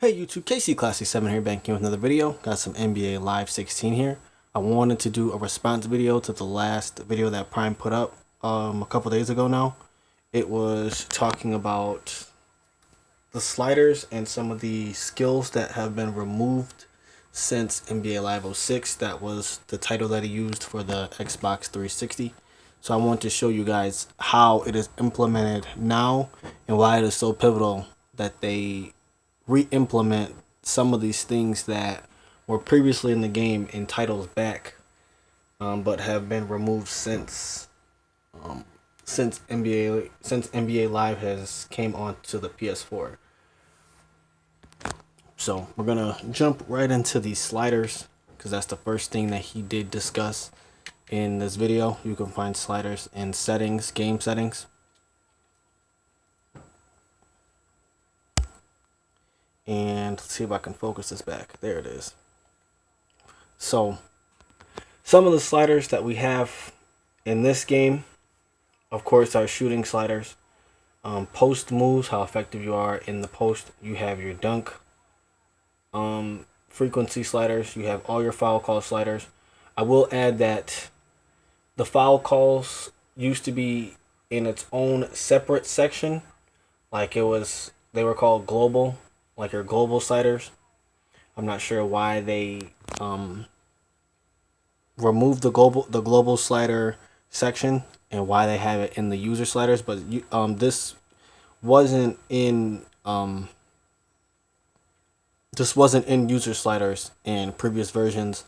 Hey YouTube, KC Classic 7 here, back in with another video. Got some NBA Live 16 here. I wanted to do a response video to the last video that Prime put up a couple days ago now. It was talking about the sliders and some of the skills that have been removed since NBA Live 06. That was the title that he used for the Xbox 360. So I want to show you guys how it is implemented now and why it is so pivotal that they re-implement some of these things that were previously in the game in titles back, but have been removed since NBA Live has came onto the PS4. So we're gonna jump right into these sliders because that's the first thing that he did discuss in this video. You can find sliders in settings, game settings. And let's see if I can focus this back. There it is. So some of the sliders that we have in this game, of course, are shooting sliders. Post moves, how effective you are in the post. You have your dunk frequency sliders. You have all your foul call sliders. I will add that the foul calls used to be in its own separate section. Like they were called global, like your global sliders. I'm not sure why they removed the global slider section and why they have it in the user sliders, but this wasn't in user sliders in previous versions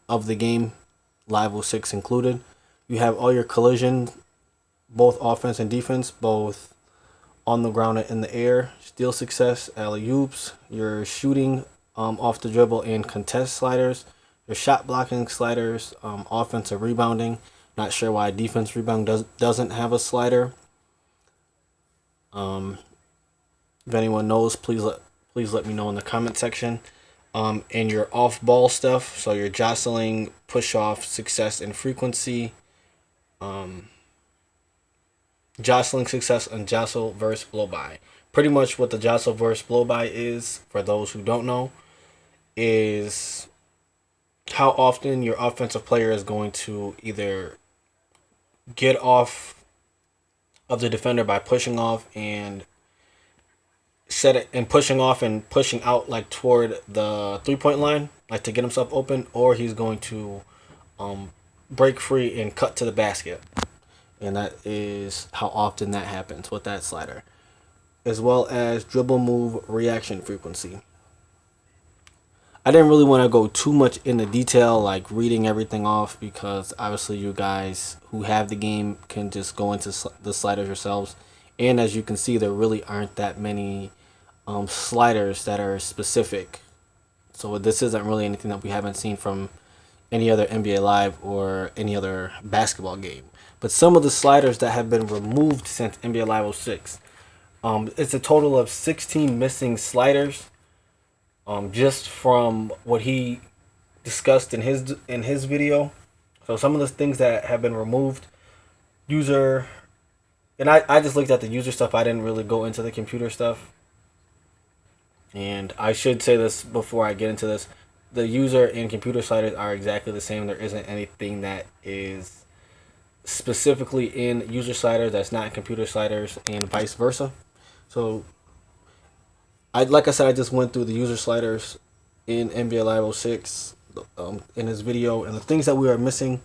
of the game, Live 06 included. You have all your collision, both offense and defense, both on the ground and in the air, steal success, alley-oops, your shooting off the dribble and contest sliders, your shot blocking sliders, offensive rebounding. Not sure why defense rebound doesn't have a slider. If anyone knows, please let me know in the comment section. And your off-ball stuff, so your jostling, push-off, success, and frequency. Jostling success and jostle versus blow by. Pretty much what the jostle versus blow by is, for those who don't know, is how often your offensive player is going to either get off of the defender by pushing off and pushing off and pushing out like toward the 3-point line, like to get himself open, or he's going to break free and cut to the basket. And that is how often that happens with that slider. As well as dribble move reaction frequency. I didn't really want to go too much into detail, like reading everything off, because obviously you guys who have the game can just go into the sliders yourselves. And as you can see, there really aren't that many sliders that are specific. So this isn't really anything that we haven't seen from any other NBA Live or any other basketball game. But some of the sliders that have been removed since NBA Live 06. It's a total of 16 missing sliders. Just from what he discussed in his video. So some of the things that have been removed, user, and I just looked at the user stuff. I didn't really go into the computer stuff. And I should say this before I get into this. The user and computer sliders are exactly the same. There isn't anything that is specifically in user sliders that's not in computer sliders, and vice versa. So like I said, I just went through the user sliders in NBA Live 06 in his video, and the things that we are missing: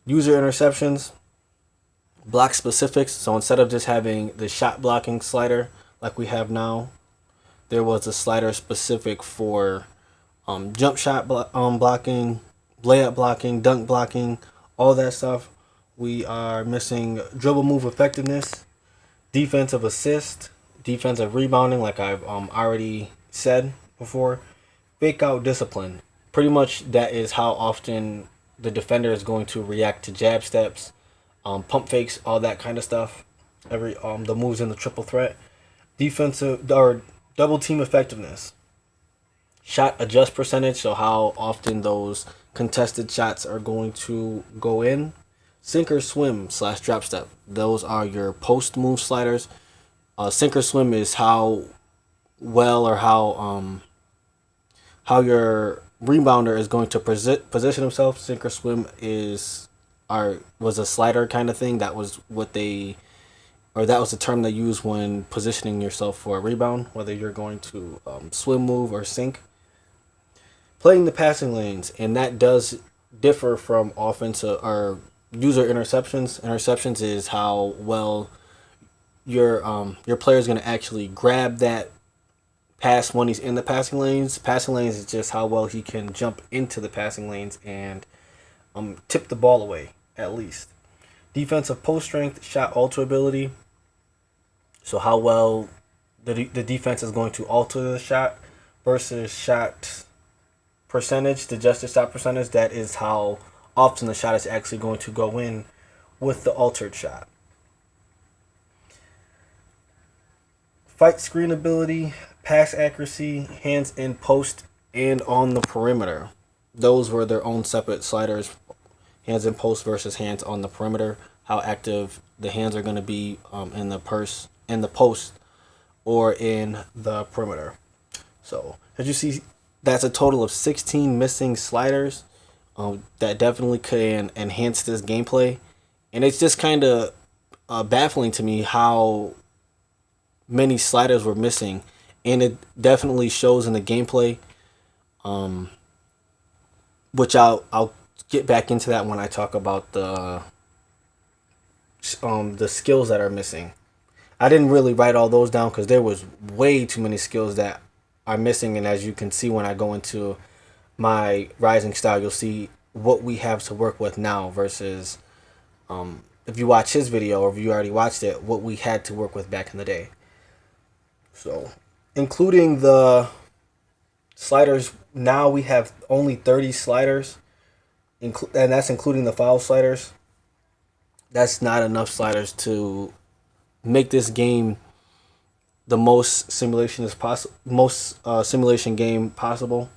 user interceptions, block specifics. So instead of just having the shot blocking slider like we have now, there was a slider specific for jump shot blocking, layup blocking, dunk blocking, all that stuff. We are missing dribble move effectiveness, defensive assist, defensive rebounding, like I've already said before, fake out discipline. Pretty much that is how often the defender is going to react to jab steps, pump fakes, all that kind of stuff. The moves in the triple threat, defensive or double team effectiveness, shot adjust percentage, so how often those contested shots are going to go in, sink or swim / drop step. Those are your post move sliders. Sink or swim is how well or how your rebounder is going to position himself. Sink or swim was a slider kind of thing. That was what they or that was the term they used when positioning yourself for a rebound, whether you're going to swim, move, or sink. Playing the passing lanes, and that does differ from offensive or user interceptions. Interceptions is how well your player is going to actually grab that pass when he's in the passing lanes. Passing lanes is just how well he can jump into the passing lanes and tip the ball away, at least. Defensive post strength, shot alter ability. So how well the defense is going to alter the shot versus shot percentage, the adjusted shot percentage. That is how often the shot is actually going to go in with the altered shot. Fight screen ability, pass accuracy, hands in post and on the perimeter. Those were their own separate sliders. Hands in post versus hands on the perimeter. How active the hands are going to be in the post or in the perimeter. So as you see, that's a total of 16 missing sliders that definitely can enhance this gameplay. And it's just kind of baffling to me how many sliders were missing. And it definitely shows in the gameplay, which I'll get back into that when I talk about the skills that are missing. I didn't really write all those down because there was way too many skills that are missing, and as you can see when I go into my rising style, you'll see what we have to work with now versus if you watch his video or if you already watched it, what we had to work with back in the day. So, including the sliders, now we have only 30 sliders, and that's including the foul sliders. That's not enough sliders to make this game the most simulation game possible.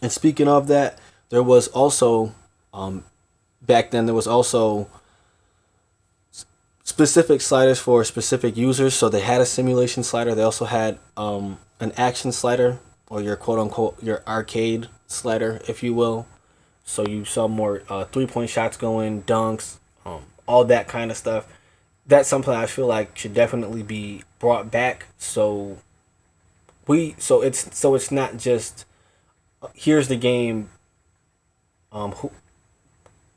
And speaking of that, there was also back then there was also specific sliders for specific users. So they had a simulation slider. They also had an action slider, or your quote unquote your arcade slider, if you will. So you saw more 3-point shots going, dunks, all that kind of stuff. That's something I feel like should definitely be brought back. So it's not just here's the game.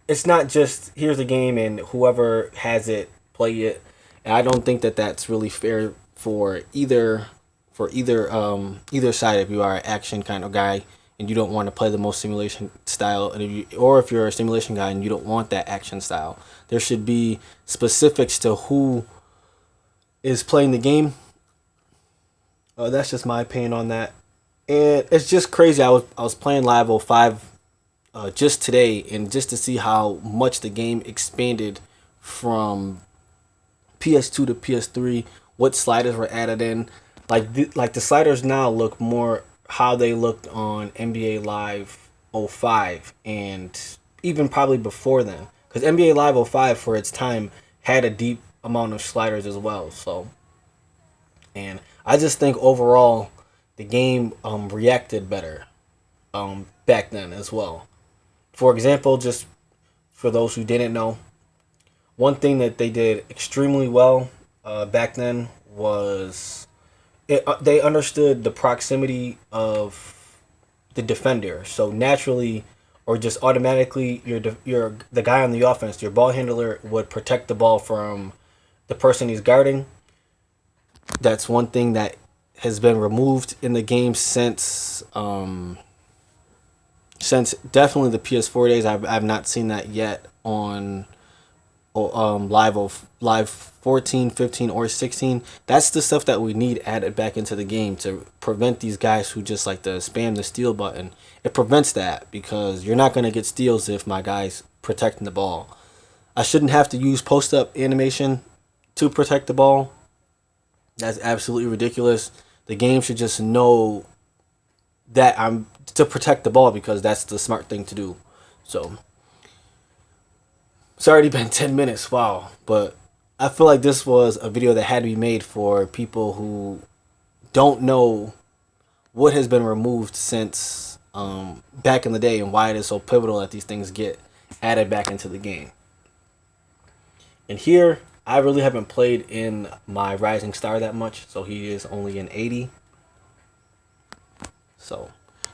It's not just here's the game and whoever has it play it. And I don't think that that's really fair for either side. If you are an action kind of guy and you don't want to play the most simulation style, and if you're a simulation guy and you don't want that action style, there should be specifics to who is playing the game. That's just my opinion on that, and it's just crazy. I was playing Live 05 just today, and just to see how much the game expanded from PS2 to PS3, what sliders were added in, like the sliders now look more how they looked on NBA Live 05 and even probably before then, because NBA Live 05 for its time had a deep amount of sliders as well. So, and I just think overall the game reacted better back then as well. For example, just for those who didn't know, one thing that they did extremely well back then was they understood the proximity of the defender. So naturally, or just automatically, you're the guy on the offense, your ball handler would protect the ball from the person he's guarding. That's one thing that has been removed in the game since definitely the PS4 days. I've not seen that yet on live 14, 15, or 16. That's the stuff that we need added back into the game to prevent these guys who just like to spam the steal button. It prevents that because you're not going to get steals if my guy's protecting the ball. I shouldn't have to use post-up animation to protect the ball. That's absolutely ridiculous. The game should just know that I'm to protect the ball because that's the smart thing to do. So it's already been 10 minutes, wow. But I feel like this was a video that had to be made for people who don't know what has been removed since back in the day and why it is so pivotal that these things get added back into the game. And here, I really haven't played in my Rising Star that much, so he is only an 80. So,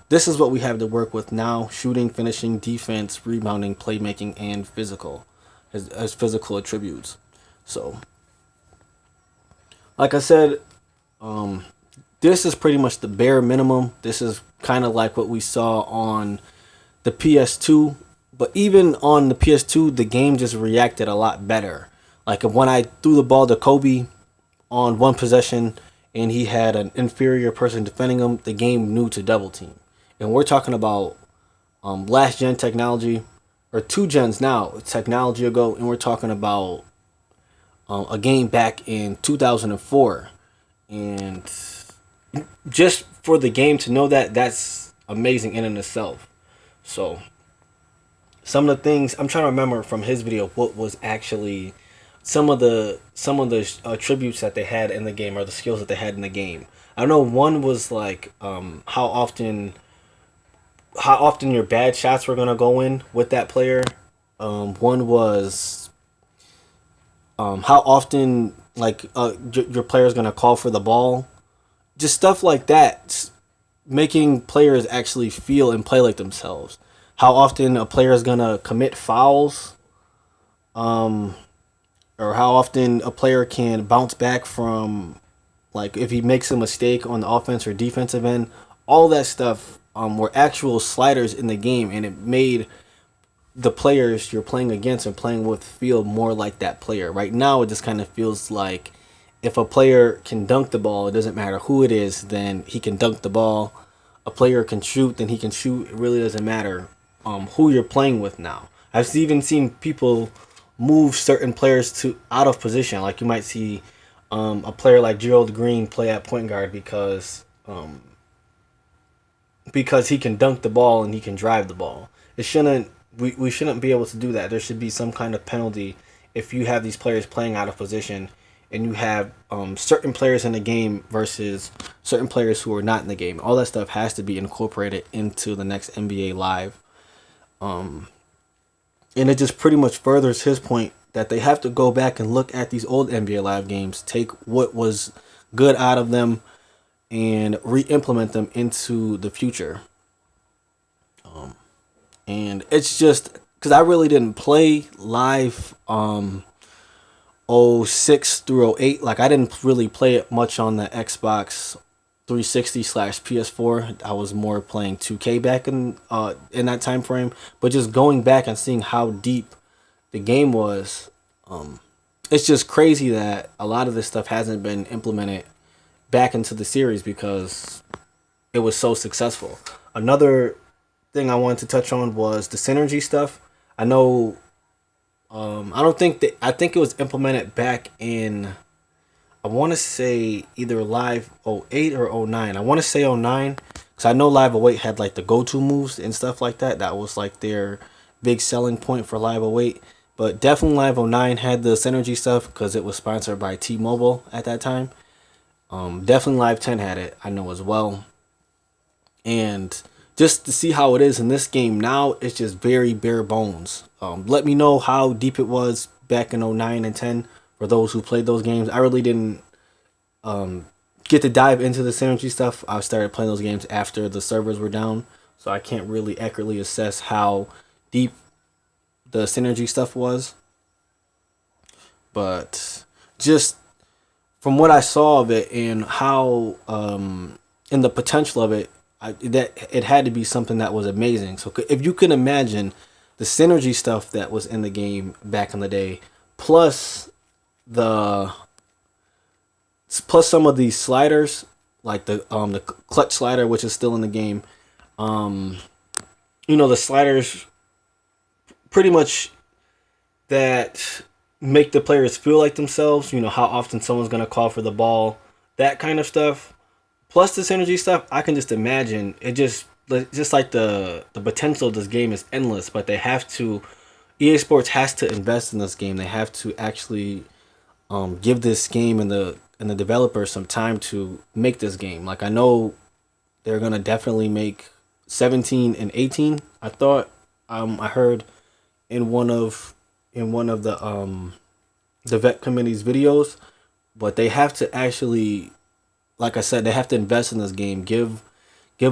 this is what we have to work with now: shooting, finishing, defense, rebounding, playmaking, and physical, as physical attributes. So, like I said, this is pretty much the bare minimum. This is kind of like what we saw on the PS2. But even on the PS2, the game just reacted a lot better. Like when I threw the ball to Kobe on one possession and he had an inferior person defending him, the game knew to double team. And we're talking about last gen technology, or 2 gens now, technology ago, and we're talking about a game back in 2004. And just for the game to know that, that's amazing in and itself. So some of the things I'm trying to remember from his video, what was actually some of the attributes that they had in the game, or the skills that they had in the game. I know one was like how often your bad shots were gonna go in with that player. One was how often like your player is gonna call for the ball. Just stuff like that, making players actually feel and play like themselves. How often a player is gonna commit fouls, or how often a player can bounce back from, like, if he makes a mistake on the offense or defensive end. All that stuff were actual sliders in the game, and it made the players you're playing against and playing with feel more like that player. Right now, it just kind of feels like if a player can dunk the ball, it doesn't matter who it is, then he can dunk the ball. A player can shoot, then he can shoot. It really doesn't matter who you're playing with now. I've even seen people move certain players to out of position. Like you might see a player like Gerald Green play at point guard because he can dunk the ball and he can drive the ball. We shouldn't be able to do that. There should be some kind of penalty if you have these players playing out of position, and you have certain players in the game versus certain players who are not in the game. All that stuff has to be incorporated into the next NBA Live. And it just pretty much furthers his point that they have to go back and look at these old NBA Live games, take what was good out of them, and re-implement them into the future. And it's just because I really didn't play Live 06 through 08. Like, I didn't really play it much on the Xbox 360/PS4. I was more playing 2K back in that time frame. But just going back and seeing how deep the game was, it's just crazy that a lot of this stuff hasn't been implemented back into the series because it was so successful. Another thing I wanted to touch on was the synergy stuff. I know I think it was implemented back in, I want to say either Live 08 or 09. I want to say 09 because I know Live 08 had like the go-to moves and stuff like that. That was like their big selling point for Live 08. But definitely Live 09 had the synergy stuff because it was sponsored by T-Mobile at that time. Definitely Live 10 had it, I know as well. And just to see how it is in this game now, it's just very bare bones. Let me know how deep it was back in 09 and 10 for those who played those games. I really didn't get to dive into the synergy stuff. I started playing those games after the servers were down, so I can't really accurately assess how deep the synergy stuff was. But just from what I saw of it and how and the potential of it, that it had to be something that was amazing. So if you can imagine the synergy stuff that was in the game back in the day, plus some of these sliders, like the clutch slider, which is still in the game. The sliders pretty much that make the players feel like themselves. How often someone's gonna call for the ball, that kind of stuff. Plus the synergy stuff, I can just imagine it. Just like the potential of this game is endless, but they have to. EA Sports has to invest in this game. They have to actually give this game and the and the developers some time to make this game. Like, I know they're gonna definitely make 17 and 18. I thought, I heard in one of the vet committee's videos, but they have to actually, like I said, they have to invest in this game. Give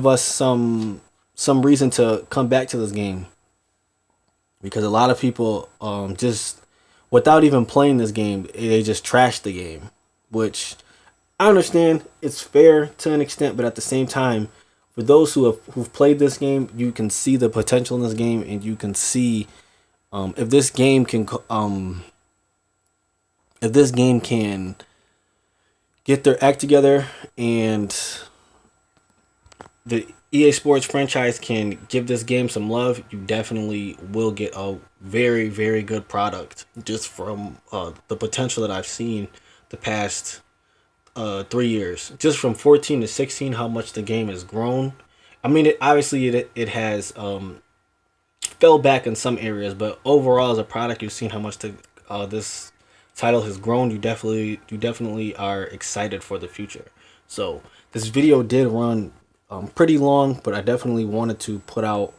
us some reason to come back to this game, because a lot of people just without even playing this game, they just trash the game, which I understand it's fair to an extent, but at the same time, for those who've played this game, you can see the potential in this game, and you can see if this game can get their act together, and the EA Sports franchise can give this game some love, you definitely will get a very, very good product, just from the potential that I've seen the past 3 years. Just from 14 to 16, how much the game has grown. I mean, it has fell back in some areas, but overall as a product, you've seen how much this title has grown. You definitely are excited for the future. So this video did run pretty long, but I definitely wanted to put out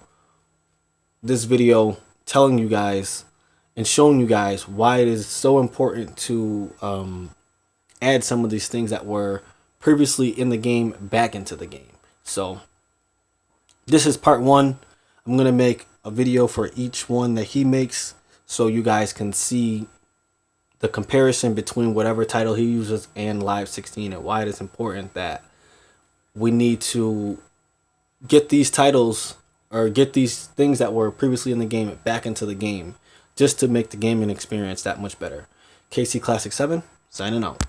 this video telling you guys and showing you guys why it is so important to add some of these things that were previously in the game back into the game. So this is part one. I'm going to make a video for each one that he makes, so you guys can see the comparison between whatever title he uses and Live 16, and why it is important that we need to get these titles, or get these things that were previously in the game back into the game, just to make the gaming experience that much better. KC Classic 7, signing out.